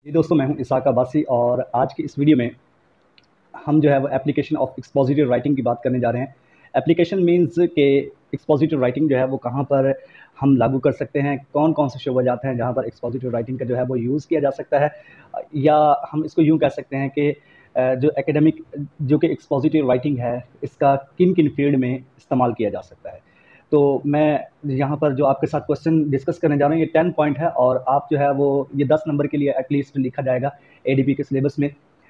जी दोस्तों, मैं हूं इसाक अब्बासी और आज की इस वीडियो में हम जो है वो एप्लीकेशन ऑफ एक्सपोजिटिव राइटिंग की बात करने जा रहे हैं। एप्लीकेशन मींस के एक्सपोजिटिव राइटिंग जो है वो कहाँ पर हम लागू कर सकते हैं, कौन कौन से शोबे जाते हैं जहाँ पर एक्सपोजिटिव राइटिंग का जो है वो यूज़ किया जा सकता है, या हम इसको यूँ कह सकते हैं कि जो एकेडमिक जो कि एक्सपोजिटिव राइटिंग है इसका किन किन फील्ड में इस्तेमाल किया जा सकता है। तो मैं यहाँ पर जो आपके साथ क्वेश्चन डिस्कस करने जा रहा हूँ ये 10 पॉइंट है और आप जो है वो ये 10 नंबर के लिए एटलीस्ट लिखा जाएगा एडीपी के सिलेबस में।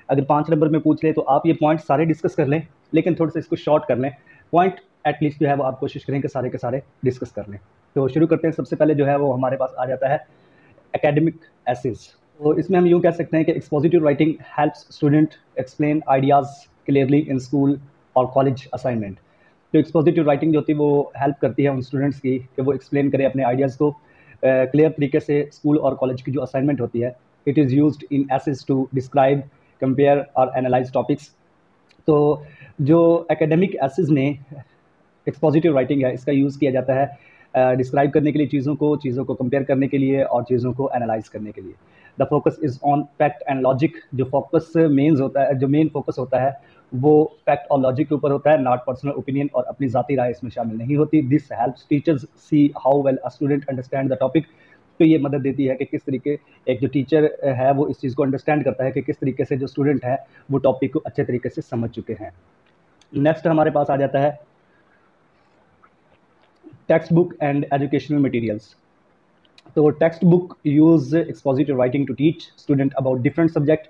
अगर 5 नंबर में पूछ ले तो आप ये पॉइंट सारे डिस्कस कर लें, लेकिन थोड़ा सा इसको शॉर्ट कर लें। पॉइंट एटलीस्ट जो है वो आप कोशिश करें कि सारे के सारे डिस्कस कर लें। तो शुरू करते हैं। सबसे पहले जो है वो हमारे पास आ जाता है एकेडमिक एसेज। तो इसमें हम यूँ कह सकते हैं कि expository writing helps student explain ideas clearly in school और कॉलेज असाइनमेंट। तो एक्सपोजिटिव राइटिंग जो होती है वो हेल्प करती है उन स्टूडेंट्स की कि वो एक्सप्लेन करें अपने आइडियाज़ को क्लियर तरीके से स्कूल और कॉलेज की जो असाइनमेंट होती है। It is used in essays to describe, compare और एनालाइज टॉपिक्स। तो जो एकेडमिक एसेज में एक्सपोजिटिव राइटिंग है इसका यूज़ किया जाता है डिस्क्राइब करने के लिए चीज़ों को कंपेयर करने के लिए और चीज़ों को एनालाइज करने के लिए। The focus is on fact and logic. जो फोकस मेन होता है, जो मेन फोकस होता है वो फैक्ट और लॉजिक के ऊपर होता है, नॉट पर्सनल ओपिनियन, और अपनी ज़ाती राय इसमें शामिल नहीं होती। This helps teachers see how well a student understand the topic. तो ये मदद देती है कि किस तरीके एक जो टीचर है वो इस चीज़ को अंडरस्टैंड करता है कि किस तरीके से जो स्टूडेंट है वो टॉपिक को अच्छे तरीके से समझ चुके हैं। नेक्स्ट हमारे पास आ जाता है text book and educational materials. तो text book use expository writing to teach student about different subject.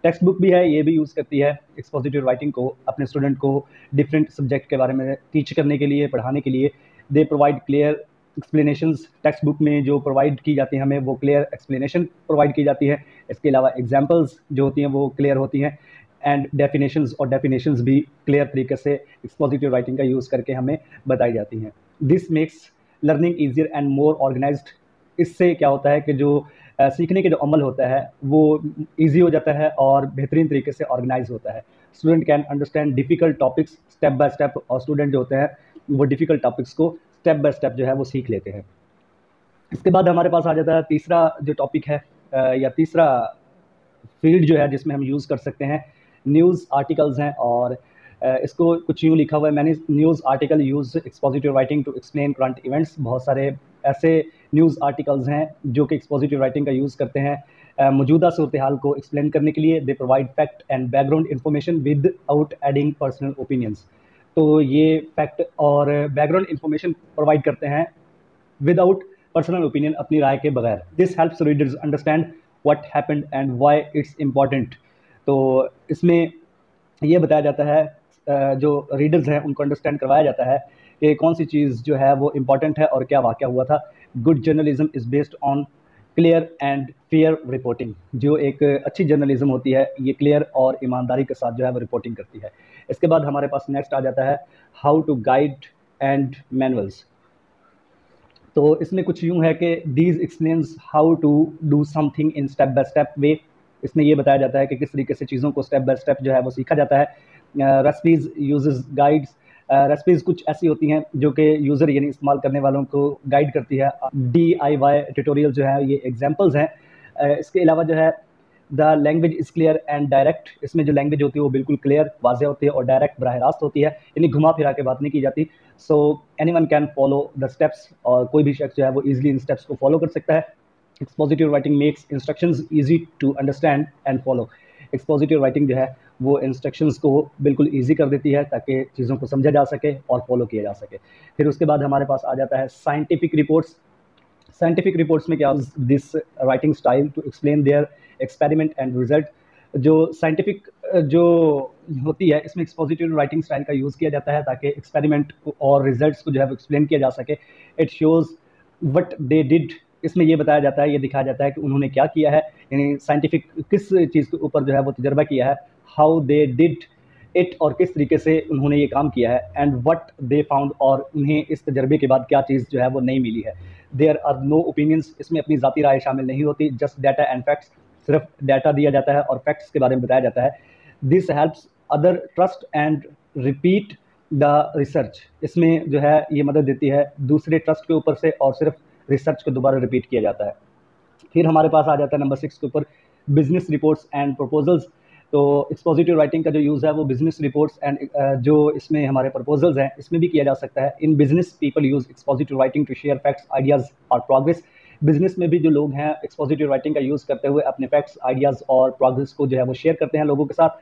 Text book भी है, ये भी यूज़ करती है एक्सपोजिटिव राइटिंग को अपने स्टूडेंट को डिफरेंट सब्जेक्ट के बारे में टीच करने के लिए, पढ़ाने के लिए। They provide clear explanations. Text book में जो प्रोवाइड की जाती है हमें वो क्लियर एक्सप्लेनेशन प्रोवाइड की जाती है। इसके अलावा एग्जाम्पल्स जो होती हैं वो क्लियर होती हैं, एंड डेफिनेशंस भी क्लियर तरीके से एक्सपोजिटिव राइटिंग का यूज़ करके हमें बताई जाती हैं। This makes learning easier and more organised. इससे क्या होता है कि जो सीखने के जो अमल होता है वो ईजी हो जाता है और बेहतरीन तरीके से ऑर्गेनाइज होता है। Student can understand difficult topics step by step, और स्टूडेंट जो होते हैं वो डिफ़िकल्ट टॉपिक्स को स्टेप बाय स्टेप जो है वो सीख लेते हैं। इसके बाद हमारे पास आ जाता है तीसरा जो टॉपिक है या तीसरा फील्ड जो है जिसमें हम यूज़ कर सकते हैं, न्यूज़ आर्टिकल्स हैं। और इसको कुछ यूँ लिखा हुआ है, मैंने news article use expository writing to explain current events. बहुत सारे ऐसे न्यूज़ आर्टिकल्स हैं जो कि एक्सपोजिटिव राइटिंग का यूज़ करते हैं मौजूदा सूरत हाल को एक्सप्लेन करने के लिए। They provide fact and background information with out adding personal opinions. तो ये फैक्ट और बैकग्राउंड इन्फॉर्मेशन प्रोवाइड करते हैं विदाउट पर्सनल ओपिनियन, अपनी राय के बगैर। This helps readers understand what happened and why it's important. तो इसमें ये बताया जाता है जो रीडर्स हैं उनको अंडरस्टैंड करवाया जाता है कि कौन सी चीज़ जो है वो इम्पॉर्टेंट है और क्या वाक़या हुआ था। Good journalism is based on clear and fair reporting. जो एक अच्छी जर्नलिज्म होती है ये क्लियर और ईमानदारी के साथ जो है वो रिपोर्टिंग करती है। इसके बाद हमारे पास नेक्स्ट आ जाता है how to guide and manuals. तो इसमें कुछ यूँ है कि these explains how to do something in step by step way. इसमें ये बताया जाता है कि किस तरीके से चीज़ों को स्टेप बाय स्टेप जो है वो सीखा जाता है। Recipes uses guides. रेसिपीज़ कुछ ऐसी होती हैं जो कि यूज़र यानी इस्तेमाल करने वालों को गाइड करती है। DIY ट्यूटोरियल जो है ये एग्जांपल्स हैं। इसके अलावा जो है the language is clear and direct. इसमें जो लैंग्वेज होती है वो बिल्कुल क्लियर, वाज़ेह होती है और डायरेक्ट, बराह रास्त होती है, यानी घुमा फिरा के बात नहीं की जाती। So anyone can follow the steps, और कोई भी शख्स जो है वो ईजिली इन स्टेप्स को फॉलो कर सकता है। Expository writing makes instructions easy to understand and follow. Expository writing जो है वो इंस्ट्रक्शंस को बिल्कुल ईजी कर देती है ताकि चीज़ों को समझा जा सके और फॉलो किया जा सके। फिर उसके बाद हमारे पास आ जाता है साइंटिफिक रिपोर्ट्स। साइंटिफिक रिपोर्ट्स में क्या, this writing style to explain their experiment and result. जो साइंटिफिक जो होती है इसमें एक्सपोजिटिव राइटिंग स्टाइल का यूज़ किया जाता है ताकि एक्सपेरिमेंट और रिजल्ट्स को जो है वो एक्सप्लेन किया जा सके। It shows what they did. इसमें ये बताया जाता है, ये दिखाया जाता है कि उन्होंने क्या किया है, यानी साइंटिफिक किस चीज़ के ऊपर जो है वो तजर्बा किया है। हाउ दे डिड इट, और किस तरीके से उन्होंने ये काम किया है। एंड व्हाट दे फाउंड, और उन्हें इस तजर्बे के बाद क्या चीज़ जो है वो नहीं मिली है। There are no opinions. इसमें अपनी ज़ाती राय शामिल नहीं होती, जस्ट डाटा एंड फैक्ट्स। सिर्फ डाटा दिया जाता है और फैक्ट्स के बारे में बताया जाता है। This helps other trust and repeat the research. इसमें जो है ये मदद देती है दूसरे ट्रस्ट के ऊपर से, और सिर्फ रिसर्च को दोबारा रिपीट किया जाता है। फिर हमारे पास आ जाता है नंबर 6 के ऊपर बिजनेस रिपोर्ट्स एंड प्रपोजल्स। तो एक्सपोजिटिव राइटिंग का जो यूज़ है वो बिजनेस रिपोर्ट्स एंड जो इसमें हमारे प्रपोजल्स हैं इसमें भी किया जा सकता है। In business people use expository writing to share facts, ideas और प्रोग्रेस। बिजनेस में भी जो लोग हैं एक्सपोजिटिव राइटिंग का यूज़ करते हुए अपने फैक्ट्स, आइडियाज़ और प्रोग्रेस को जो है वो शेयर करते हैं लोगों के साथ।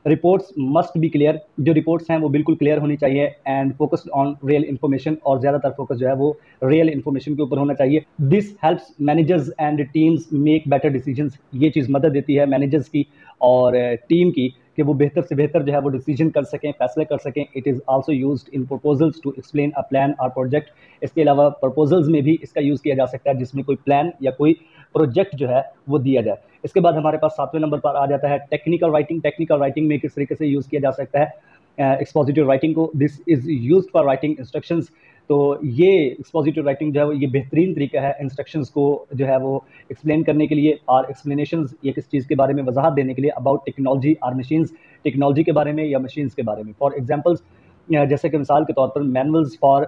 रिपोर्ट्स मस्ट बी क्लियर, जो रिपोर्ट्स हैं वो बिल्कुल क्लियर होनी चाहिए and focused on real information, और ज़्यादातर फोकस जो है वो रियल इन्फॉर्मेशन के ऊपर होना चाहिए। This helps managers and teams make better decisions. ये चीज़ मदद देती है मैनेजर्स की और टीम की कि वो बेहतर से बेहतर जो है वो डिसीजन कर सकें, फैसले कर सकें। It is also used in proposals to explain a plan और प्रोजेक्ट। इसके अलावा प्रपोजल्स में भी इसका यूज़ किया जा सकता है जिसमें कोई प्लान या कोई प्रोजेक्ट जो है वो दिया जाए। इसके बाद हमारे पास 7वें नंबर पर आ जाता है टेक्निकल राइटिंग। टेक्निकल राइटिंग में किस तरीके से यूज़ किया जा सकता है एक्सपोजिटिव राइटिंग को। This is used for writing instructions. तो ये एक्सपोजिटिव राइटिंग जो है वो ये बेहतरीन तरीका है इंस्ट्रक्शंस को जो है वो एक्सप्लेन करने के लिए, और एक्सप्लेनेशंस ये किस चीज़ के बारे में वजाहत देने के लिए अबाउट टेक्नोलॉजी और मशीन्स, टेक्नोलॉजी के बारे में या मशीन्स के बारे में। फॉर एग्जांपल्स, जैसे कि मिसाल के तौर पर मैनुअल्स फॉर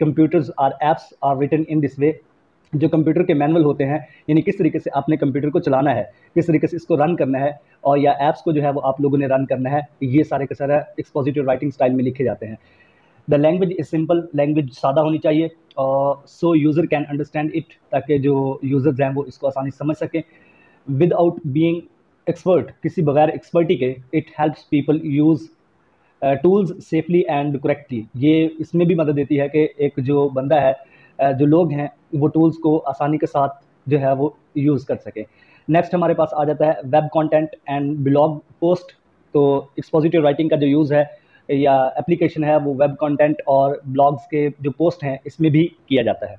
कंप्यूटर्स और apps are written in this way. जो कंप्यूटर के मैनुअल होते हैं, यानी किस तरीके से आपने कंप्यूटर को चलाना है, किस तरीके से इसको रन करना है, और या ऐप्स को जो है वो आप लोगों ने रन करना है, ये सारे के सारा एक्सपोजिटिव राइटिंग स्टाइल में लिखे जाते हैं। The language is simple, language सादा होनी चाहिए और सो यूज़र कैन अंडरस्टैंड इट, ताकि जो यूज़र्स हैं वो इसको आसानी से समझ सकें। विदाउट बीइंग एक्सपर्ट, किसी बगैर एक्सपर्टी के, it helps people use tools safely and correctly. ये इसमें भी मदद देती है कि एक जो बंदा है, जो लोग हैं वो टूल्स को आसानी के साथ जो है वो यूज़ कर सकें। नेक्स्ट हमारे पास आ जाता है web content and blog post. तो एक्सपोजिटिव राइटिंग का जो यूज़ है या एप्लीकेशन है वो वेब कंटेंट और ब्लॉग्स के जो पोस्ट हैं इसमें भी किया जाता है।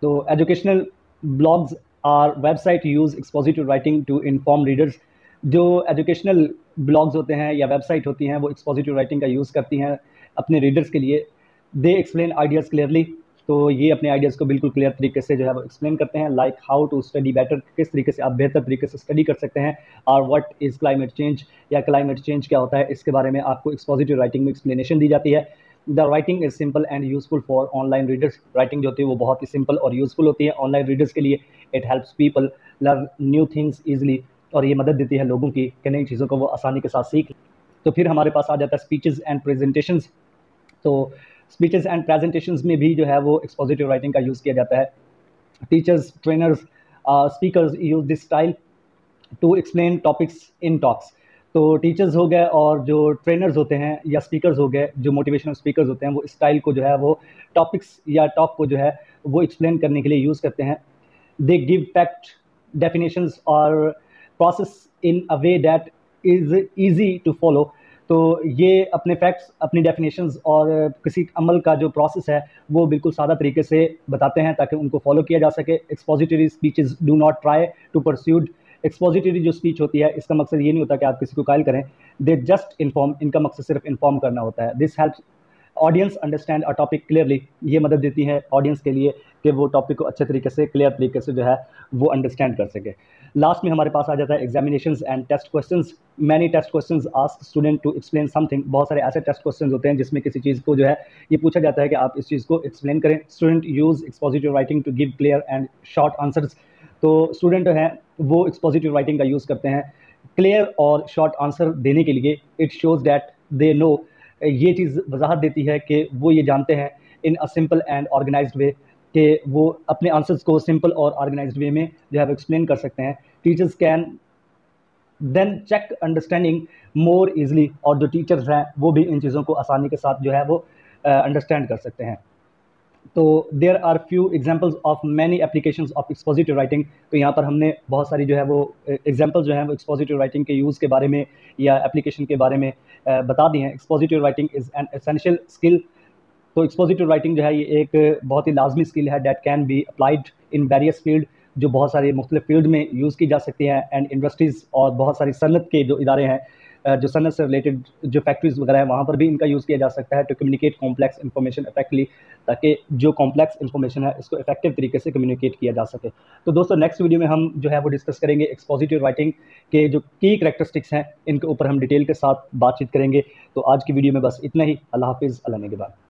तो educational blogs or websites use expository writing to inform readers. जो एजुकेशनल ब्लॉग्स होते हैं या वेबसाइट होती हैं वो एक्सपोजिटिव राइटिंग का यूज़ करती हैं अपने रीडर्स के लिए। They explain ideas clearly. तो ये अपने आइडियाज़ को बिल्कुल क्लियर तरीके से जो है वो एक्सप्लेन करते हैं। Like how to study better, किस तरीके से आप बेहतर तरीके से स्टडी कर सकते हैं, और व्हाट इज़ क्लाइमेट चेंज, या क्लाइमेट चेंज क्या होता है, इसके बारे में आपको एक्सपोजिटिव राइटिंग में एक्सप्लेनेशन दी जाती है। The writing is simple and useful for online readers. Writing जो होती है वो बहुत ही सिंपल और यूजफुल होती है ऑनलाइन रीडर्स के लिए। It helps people learn new things easily, और ये मदद देती है लोगों की कि नई चीज़ों को वो आसानी के साथ सीख। तो फिर हमारे पास आ जाता है स्पीचेस एंड प्रेजेंटेशंस। तो स्पीचेस एंड प्रेजेंटेशंस में भी जो है वो एक्सपोजिटिव राइटिंग का यूज़ किया जाता है। Teachers, trainers, speakers use this style to explain topics in talks. तो टीचर्स हो गए और जो ट्रेनर्स होते हैं या स्पीकर्स हो गए, जो मोटिवेशनल स्पीकर्स होते हैं, वो स्टाइल को जो है वो टॉपिक्स या टॉक को जो है वो एक्सप्लेन करने के लिए यूज़ करते हैं। दे गिव फैक्ट, डेफिनेशंस और process in a way that is easy to follow. तो ये अपने फैक्ट्स, अपनी डेफिनेशंस और किसी अमल का जो प्रोसेस है वो बिल्कुल सादा तरीके से बताते हैं ताकि उनको फॉलो किया जा सके। Expository speeches do not try to persuade. Expository जो स्पीच होती है इसका मकसद ये नहीं होता कि आप किसी को कायल करें, दे जस्ट इन्फॉर्म। इनका मकसद सिर्फ इन्फॉर्म करना होता है। This helps audience understand a topic clearly. ये मदद देती है ऑडियंस के लिए कि वो टॉपिक को अच्छे तरीके से, क्लियर तरीके से जो है वो अंडरस्टैंड कर सके। लास्ट में हमारे पास आ जाता है examinations and test questions. Many test questions ask student to explain something. बहुत सारे ऐसे टेस्ट क्वेश्चंस होते हैं जिसमें किसी चीज़ को जो है ये पूछा जाता है कि आप इस चीज़ को एक्सप्लेन करें। Student use expository writing to give clear and short answers. तो स्टूडेंट जो हैं वो एक्सपोजिटिव राइटिंग का यूज़ करते हैं क्लियर और शॉर्ट आंसर देने के लिए। It shows that they know, ये चीज़ वजाहत देती है कि वो ये जानते हैं इन अ सिंपल एंड ऑर्गेनाइज्ड वे, कि वो अपने आंसर्स को सिंपल और ऑर्गेनाइज्ड वे में जो है वो एक्सप्लेन कर सकते हैं। Teachers can then check understanding more easily, और जो टीचर्स हैं वो भी इन चीज़ों को आसानी के साथ जो है वो अंडरस्टैंड कर सकते हैं। तो there are few examples of many applications of expository writing. तो यहाँ पर हमने बहुत सारी जो है वो एग्जांपल्स जो हैं वो एक्सपोजिटिव राइटिंग के यूज़ के बारे में या एप्लीकेशन के बारे में बता दी हैं। Expository writing is an essential skill. तो एक्सपोजिटिव राइटिंग जो है ये एक बहुत ही लाजमी स्किल है that can be applied in various field, जो बहुत सारे मुख्तलिफ फील्ड में यूज़ की जा सकती हैं, एंड इंडस्ट्रीज़ और बहुत सारी सनत के जो इदारे हैं, जो सनत से रिलेटेड जो फैक्ट्रीज़ वगैरह हैं वहाँ पर भी इनका यूज़ किया जा सकता है टू कम्युनिकेट कॉम्प्लेक्स इन्फॉर्मेशन इफेक्टली, ताकि जो कॉम्प्लेक्स इन्फॉर्मेशन है इसको इफेक्टिव तरीके से कम्युनिकेट किया जा सके। तो दोस्तों नेक्स्ट वीडियो में हम जो है वो डिस्कस करेंगे एक्सपोजिटिव राइटिंग के जो की करैक्टरिस्टिक्स हैं, इनके ऊपर हम डिटेल के साथ बातचीत करेंगे। तो आज की वीडियो में बस इतना ही। अल्लाह हाफिज़, अल्लाह निगहबान।